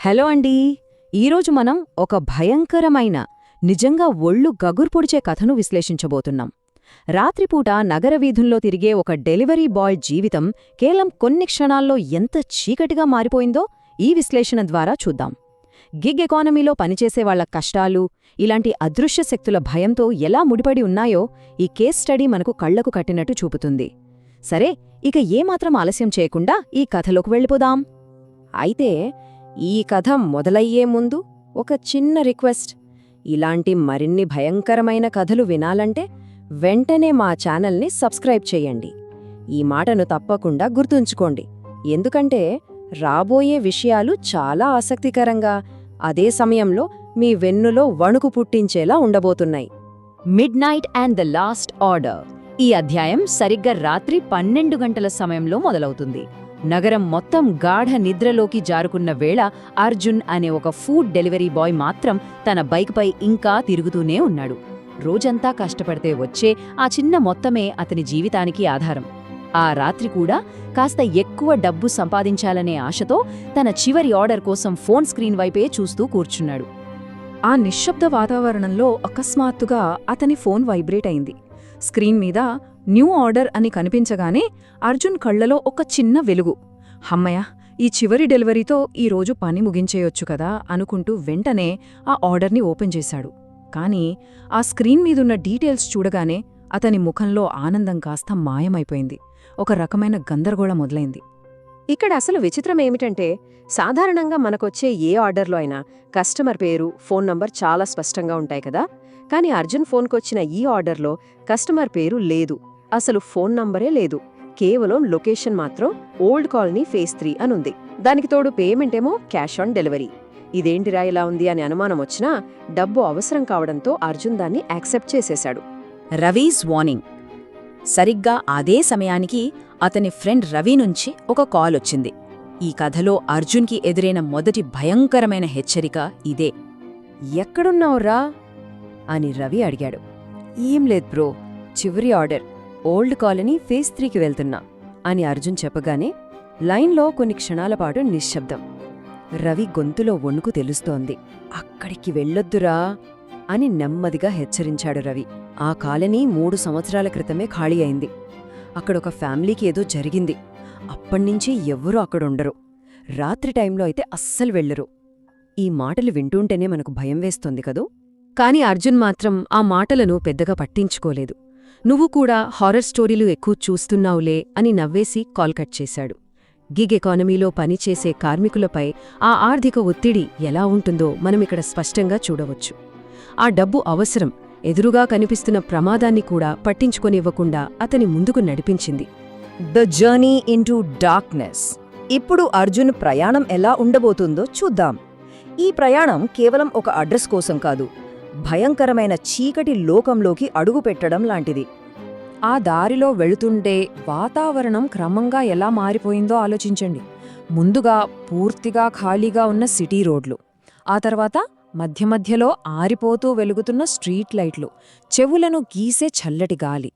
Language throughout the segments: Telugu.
హలో అండీ! ఈరోజు మనం ఒక భయంకరమైన, నిజంగా ఒళ్ళు గగుర్పొడిచే కథను విశ్లేషించబోతున్నాం. రాత్రిపూట నగర వీధుల్లో తిరిగే ఒక డెలివరీ బాయ్ జీవితం కేవలం కొన్ని క్షణాల్లో ఎంత చీకటిగా మారిపోయిందో ఈ విశ్లేషణ ద్వారా చూద్దాం. గిగ్ ఎకానమీలో పనిచేసేవాళ్ల కష్టాలు, ఇలాంటి అదృశ్య శక్తుల భయంతో ఎలా ముడిపడి ఉన్నాయో ఈ కేస్ స్టడీ మనకు కళ్లకు కట్టినట్టు చూపుతుంది. సరే, ఇక ఏమాత్రం ఆలస్యం చేయకుండా ఈ కథలోకి వెళ్ళిపోదాం. అయితే ఈ కథ మొదలయ్యే ముందు ఒక చిన్న రిక్వెస్ట్. ఇలాంటి మరిన్ని భయంకరమైన కథలు వినాలంటే వెంటనే మా ఛానల్ని సబ్స్క్రైబ్ చేయండి. ఈ మాటను తప్పకుండా గుర్తుంచుకోండి, ఎందుకంటే రాబోయే విషయాలు చాలా ఆసక్తికరంగా, అదే సమయంలో మీ వెన్నులో వణుకు పుట్టించేలా ఉండబోతున్నాయి. Mid night and the last order. ఈ అధ్యాయం సరిగ్గా రాత్రి 12 గంటల సమయంలో మొదలవుతుంది. నగరం మొత్తం గాఢ నిద్రలోకి జారుకున్న వేళ అర్జున్ అనే ఒక ఫుడ్ డెలివరీ బాయ్ మాత్రం తన బైక్పై ఇంకా తిరుగుతూనే ఉన్నాడు. రోజంతా కష్టపడితే వచ్చే ఆ చిన్న మొత్తమే అతని జీవితానికి ఆధారం. ఆ రాత్రి కూడా కాస్త ఎక్కువ డబ్బు సంపాదించాలనే ఆశతో తన చివరి ఆర్డర్ కోసం ఫోన్ స్క్రీన్ వైపే చూస్తూ కూర్చున్నాడు. ఆ నిశ్శబ్ద వాతావరణంలో అకస్మాత్తుగా అతని ఫోన్ వైబ్రేట్ అయింది. స్క్రీన్ మీద న్యూ ఆర్డర్ అని కనిపించగానే అర్జున్ కళ్లలో ఒక చిన్న వెలుగు. హమ్మయ్య, ఈ చివరి డెలివరీతో ఈరోజు పని ముగించేయొచ్చు కదా అనుకుంటూ వెంటనే ఆ ఆర్డర్ని ఓపెన్ చేశాడు. కాని ఆ స్క్రీన్ మీదున్న డీటెయిల్స్ చూడగానే అతని ముఖంలో ఆనందం కాస్త మాయమైపోయింది. ఒక రకమైన గందరగోళం మొదలైంది. ఇక్కడ అసలు విచిత్రమేమిటంటే, సాధారణంగా మనకొచ్చే ఏ ఆర్డర్లో అయినా కస్టమర్ పేరు, ఫోన్ నంబర్ చాలా స్పష్టంగా ఉంటాయి కదా. కానీ అర్జున్ ఫోన్కొచ్చిన ఈ ఆర్డర్లో కస్టమర్ పేరు లేదు, అసలు ఫోన్ నంబరే లేదు. కేవలం లొకేషన్ మాత్రం ఓల్డ్ కాలనీ ఫేజ్ 3 అనుంది. దానికి తోడు పేమెంట్ ఏమో క్యాష్ ఆన్ డెలివరీ. ఇదేంటిరా ఇలా ఉంది అని అనుమానం వచ్చినా డబ్బు అవసరం కావడంతో అర్జున్ దాన్ని యాక్సెప్ట్ చేసేశాడు. రవీస్ వార్నింగ్. సరిగ్గా అదే సమయానికి అతని ఫ్రెండ్ రవి నుంచి ఒక కాల్ వచ్చింది. ఈ కథలో అర్జున్కి ఎదురైన మొదటి భయంకరమైన హెచ్చరిక ఇదే. ఎక్కడున్నావురా అని రవి అడిగాడు. ఏం లేదు బ్రో, చివరి ఆర్డర్, ఓల్డ్ కాలనీ ఫేజ్ 3కి వెళ్తున్నా అని అర్జున్ చెప్పగానే లైన్లో కొన్ని క్షణాల పాటు నిశ్శబ్దం. రవి గొంతులో వణుకు తెలుస్తోంది. అక్కడికి వెళ్ళొద్దురా అని నెమ్మదిగా హెచ్చరించాడు రవి. ఆ కాలనీ 3 సంవత్సరాల క్రితమే ఖాళీ అయింది. అక్కడొక ఫ్యామిలీకి ఏదో జరిగింది. అప్పణ్నించి ఎవ్వరూ అక్కడుండరు. రాత్రి టైంలో అయితే అస్సలు వెళ్లరు. ఈ మాటలు వింటుంటేనే మనకు భయం వేస్తోంది కదూ. కాని అర్జున్ మాత్రం ఆ మాటలను పెద్దగా పట్టించుకోలేదు. నువ్వు కూడా హారర్ స్టోరీలు ఎక్కువ చూస్తున్నావులే అని నవ్వేసి కాల్ కట్ చేశాడు. గిగ్ ఎకానమీలో పనిచేసే కార్మికులపై ఆ ఆర్థిక ఒత్తిడి ఎలా ఉంటుందో మనమిక్కడ స్పష్టంగా చూడవచ్చు. ఆ డబ్బు అవసరం ఎదురుగా కనిపిస్తున్న ప్రమాదాన్ని కూడా పట్టించుకొనివ్వకుండా అతని ముందుకు నడిపించింది. The journey into darkness. ఇప్పుడు అర్జున్ ప్రయాణం ఎలా ఉండబోతుందో చూద్దాం. ఈ ప్రయాణం కేవలం ఒక అడ్రస్ కోసం కాదు, భయంకరమైన చీకటి లోకంలోకి అడుగుపెట్టడం లాంటిది. ఆ దారిలో వెళుతుంటే వాతావరణం క్రమంగా ఎలా మారిపోయిందో ఆలోచించండి. ముందుగా పూర్తిగా ఖాళీగా ఉన్న సిటీ రోడ్లు, ఆ తర్వాత మధ్య మధ్యలో ఆరిపోతూ వెలుగుతున్న స్ట్రీట్ లైట్లు, చెవులను గీసే చల్లటి గాలి.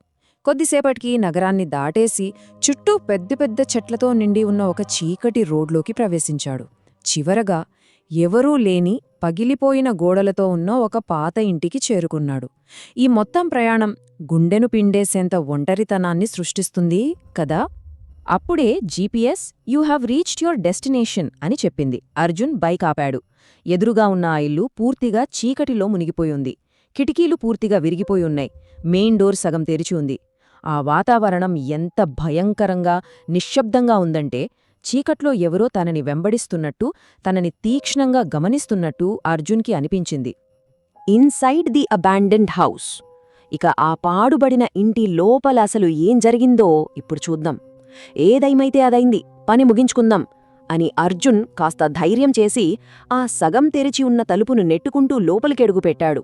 కొద్దిసేపటికి నగరాన్ని దాటేసి చుట్టూ పెద్ద పెద్ద చెట్లతో నిండి ఉన్న ఒక చీకటి రోడ్లోకి ప్రవేశించాడు. చివరగా ఎవరూ లేని పగిలిపోయిన గోడలతో ఉన్న ఒక పాత ఇంటికి చేరుకున్నాడు. ఈ మొత్తం ప్రయాణం గుండెను పిండేసేంత ఒంటరితనాన్ని సృష్టిస్తుంది కదా. అప్పుడే GPS "you have reached your destination" అని చెప్పింది. అర్జున్ బైక్ ఆపాడు. ఎదురుగా ఉన్న ఆ ఇల్లు పూర్తిగా చీకటిలో మునిగిపోయుంది. కిటికీలు పూర్తిగా విరిగిపోయున్నాయి. మెయిన్ డోర్ సగం తెరిచి ఉంది. ఆ వాతావరణం ఎంత భయంకరంగా, నిశ్శబ్దంగా ఉందంటే చీకట్లో ఎవరో తనని వెంబడిస్తున్నట్టు, తనని తీక్ష్ణంగా గమనిస్తున్నట్టు అర్జున్కి అనిపించింది. Inside the abandoned house. ఇక ఆ పాడుబడిన ఇంటి లోపల అసలు ఏం జరిగిందో ఇప్పుడు చూద్దాం. ఏదైమైతే అదైంది, పని ముగించుకుందాం అని అర్జున్ కాస్త ధైర్యం చేసి ఆ సగం తెరిచి ఉన్న తలుపును నెట్టుకుంటూ లోపలికి అడుగుపెట్టాడు.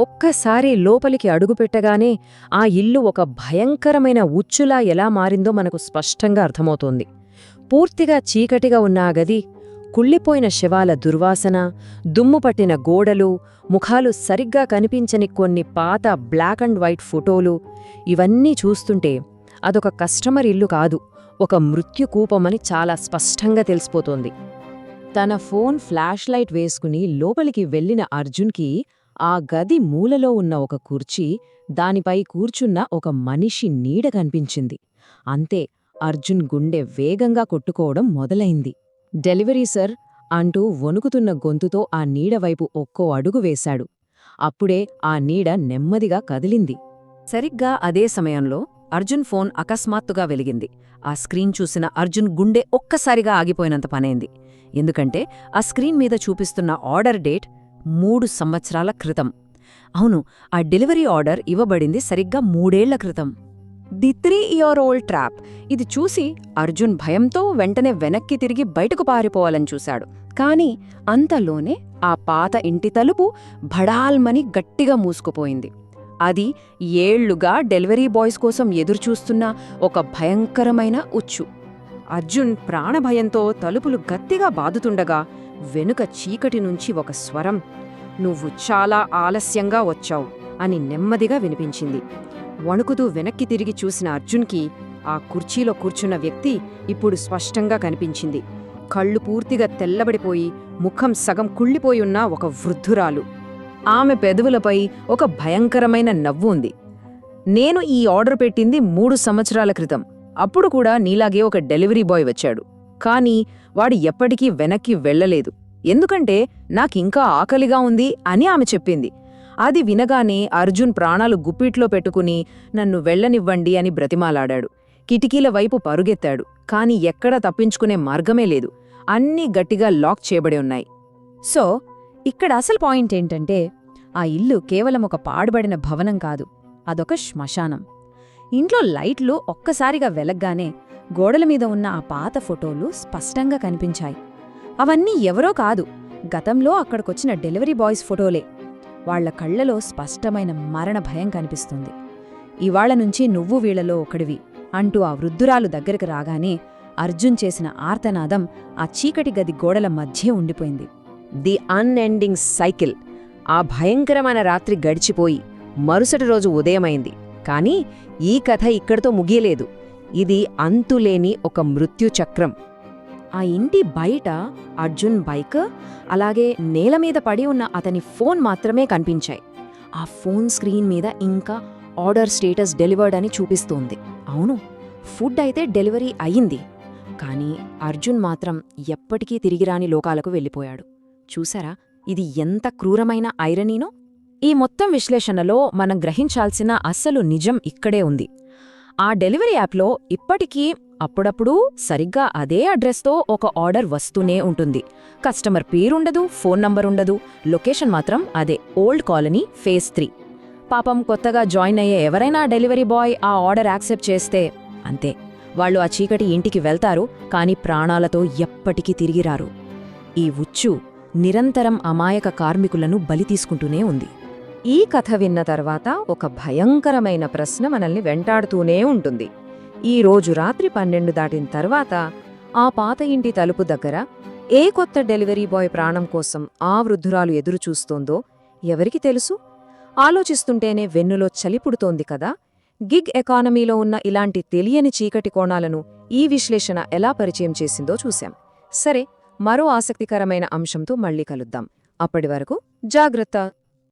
ఒక్కసారి లోపలికి అడుగుపెట్టగానే ఆ ఇల్లు ఒక భయంకరమైన ఉచ్చులా ఎలా మారిందో మనకు స్పష్టంగా అర్థమవుతోంది. పూర్తిగా చీకటిగా ఉన్న ఆ గది, కుళ్ళిపోయిన శవాల దుర్వాసన, దుమ్ముపట్టిన గోడలు, ముఖాలు సరిగ్గా కనిపించని కొన్ని పాత బ్లాక్ అండ్ వైట్ ఫోటోలు, ఇవన్నీ చూస్తుంటే అదొక కస్టమర్ ఇల్లు కాదు, ఒక మృత్యుకూపమని చాలా స్పష్టంగా తెలిసిపోతోంది. తన ఫోన్ ఫ్లాష్ లైట్ వేసుకుని లోపలికి వెళ్లిన అర్జున్కి ఆ గది మూలలో ఉన్న ఒక కుర్చీ, దానిపై కూర్చున్న ఒక మనిషి నీడ కనిపించింది. అంతే, అర్జున్ గుండె వేగంగా కొట్టుకోవడం మొదలైంది. డెలివరీ సర్ అంటూ వణుకుతున్న గొంతుతో ఆ నీడవైపు ఒక్కో అడుగు వేశాడు. అప్పుడే ఆ నీడ నెమ్మదిగా కదిలింది. సరిగ్గా అదే సమయంలో అర్జున్ ఫోన్ అకస్మాత్తుగా వెలిగింది. ఆ స్క్రీన్ చూసిన అర్జున్ గుండె ఒక్కసారిగా ఆగిపోయినంత పనైంది. ఎందుకంటే ఆ స్క్రీన్ మీద చూపిస్తున్న ఆర్డర్ డేట్ 3 సంవత్సరాల క్రితం. అవును, ఆ డెలివరీ ఆర్డర్ ఇవ్వబడింది సరిగ్గా 3 ఏళ్ల క్రితం. The 3-year-old trap. ఇది చూసి అర్జున్ భయంతో వెంటనే వెనక్కి తిరిగి బయటకు పారిపోవాలని చూశాడు. కాని అంతలోనే ఆ పాత ఇంటి తలుపు భడాల్మని గట్టిగా మూసుకుపోయింది. అది ఏళ్లుగా డెలివరీ బాయ్స్ కోసం ఎదురుచూస్తున్న ఒక భయంకరమైన ఉచ్చు. అర్జున్ ప్రాణభయంతో తలుపులు గట్టిగా బాదుతుండగా వెనుక చీకటి నుంచి ఒక స్వరం, "నువ్వు చాలా ఆలస్యంగా వచ్చావు" అని నెమ్మదిగా వినిపించింది. వణుకుతూ వెనక్కి తిరిగి చూసిన అర్జున్కి ఆ కుర్చీలో కూర్చున్న వ్యక్తి ఇప్పుడు స్పష్టంగా కనిపించింది. కళ్ళు పూర్తిగా తెల్లబడిపోయి ముఖం సగం కుళ్ళిపోయున్న ఒక వృద్ధురాలు. ఆమె పెదవులపై ఒక భయంకరమైన నవ్వు ఉంది. "నేను ఈ ఆర్డర్ పెట్టింది 3 సంవత్సరాల క్రితం. అప్పుడు కూడా నీలాగే ఒక డెలివరీ బాయ్ వచ్చాడు. కానీ వాడు ఎప్పటికీ వెనక్కి వెళ్లలేదు. ఎందుకంటే నాకింకా ఆకలిగా ఉంది" అని ఆమె చెప్పింది. అది వినగానే అర్జున్ ప్రాణాలు గుప్పిట్లో పెట్టుకుని "నన్ను వెళ్లనివ్వండి" అని బ్రతిమాలాడాడు. కిటికీల వైపు పరుగెత్తాడు. కాని ఎక్కడా తప్పించుకునే మార్గమే లేదు. అన్నీ గట్టిగా లాక్ చేయబడి ఉన్నాయి. సో ఇక్కడ అసలు పాయింట్ ఏంటంటే, ఆ ఇల్లు కేవలం ఒక పాడుబడిన భవనం కాదు, అదొక శ్మశానం. ఇంట్లో లైట్లు ఒక్కసారిగా వెలగ్గానే గోడల మీద ఉన్న ఆ పాత ఫోటోలు స్పష్టంగా కనిపించాయి. అవన్నీ ఎవరో కాదు, గతంలో అక్కడికొచ్చిన డెలివరీ బాయ్స్ ఫోటోలే. వాళ్ల కళ్లలో స్పష్టమైన మరణ భయం కనిపిస్తుంది. "ఇవాళ్ల నుంచి నువ్వు వీళ్లలో ఒకడివి" అంటూ ఆ వృద్ధురాలు దగ్గరికి రాగానే అర్జున్ చేసిన ఆర్తనాదం ఆ చీకటి గది గోడల మధ్య ఉండిపోయింది. The unending cycle. ఆ భయంకరమైన రాత్రి గడిచిపోయి మరుసటి రోజు ఉదయమైంది. కానీ ఈ కథ ఇక్కడితో ముగియలేదు. ఇది అంతులేని ఒక మృత్యుచక్రం. ఆ ఇంటి బయట అర్జున్ బైక్, అలాగే నేలమీద పడి ఉన్న అతని ఫోన్ మాత్రమే కనిపించాయి. ఆ ఫోన్ స్క్రీన్ మీద ఇంకా ఆర్డర్ స్టేటస్ డెలివర్డ్ అని చూపిస్తోంది. అవును, ఫుడ్ అయితే డెలివరీ అయ్యింది. కానీ అర్జున్ మాత్రం ఎప్పటికీ తిరిగిరాని లోకాలకు వెళ్ళిపోయాడు. చూసారా, ఇది ఎంత క్రూరమైన ఐరనీనో? ఈ మొత్తం విశ్లేషణలో మనం గ్రహించాల్సిన అస్సలు నిజం ఇక్కడే ఉంది. ఆ డెలివరీ యాప్లో ఇప్పటికీ అప్పుడప్పుడు సరిగ్గా అదే అడ్రస్తో ఒక ఆర్డర్ వస్తూనే ఉంటుంది. కస్టమర్ పేరుండదు, ఫోన్ నంబరుండదు, లొకేషన్ మాత్రం అదే ఓల్డ్ కాలనీ ఫేజ్ 3. పాపం కొత్తగా జాయిన్ అయ్యే ఎవరైనా డెలివరీ బాయ్ ఆ ఆర్డర్ యాక్సెప్ట్ చేస్తే అంతే, వాళ్ళు ఆ చీకటి ఇంటికి వెళ్తారు, కాని ప్రాణాలతో ఎప్పటికీ తిరిగిరారు. ఈ ఉచ్చు నిరంతరం అమాయక కార్మికులను బలి తీసుకుంటూనే ఉంది. ఈ కథ విన్న తర్వాత ఒక భయంకరమైన ప్రశ్న మనల్ని వెంటాడుతూనే ఉంటుంది. ఈ రోజు రాత్రి 12 దాటిన తర్వాత ఆ పాత ఇంటి తలుపు దగ్గర ఏ కొత్త డెలివరీ బాయ్ ప్రాణం కోసం ఆ వృద్ధురాలు ఎదురుచూస్తోందో ఎవరికి తెలుసు? ఆలోచిస్తుంటేనే వెన్నులో చలిపుడుతోంది కదా. గిగ్ ఎకానమీలో ఉన్న ఇలాంటి తెలియని చీకటి కోణాలను ఈ విశ్లేషణ ఎలా పరిచయం చేసిందో చూశాం. సరే, మరో ఆసక్తికరమైన అంశంతో మళ్ళీ కలుద్దాం. అప్పటి వరకు జాగ్రత్త.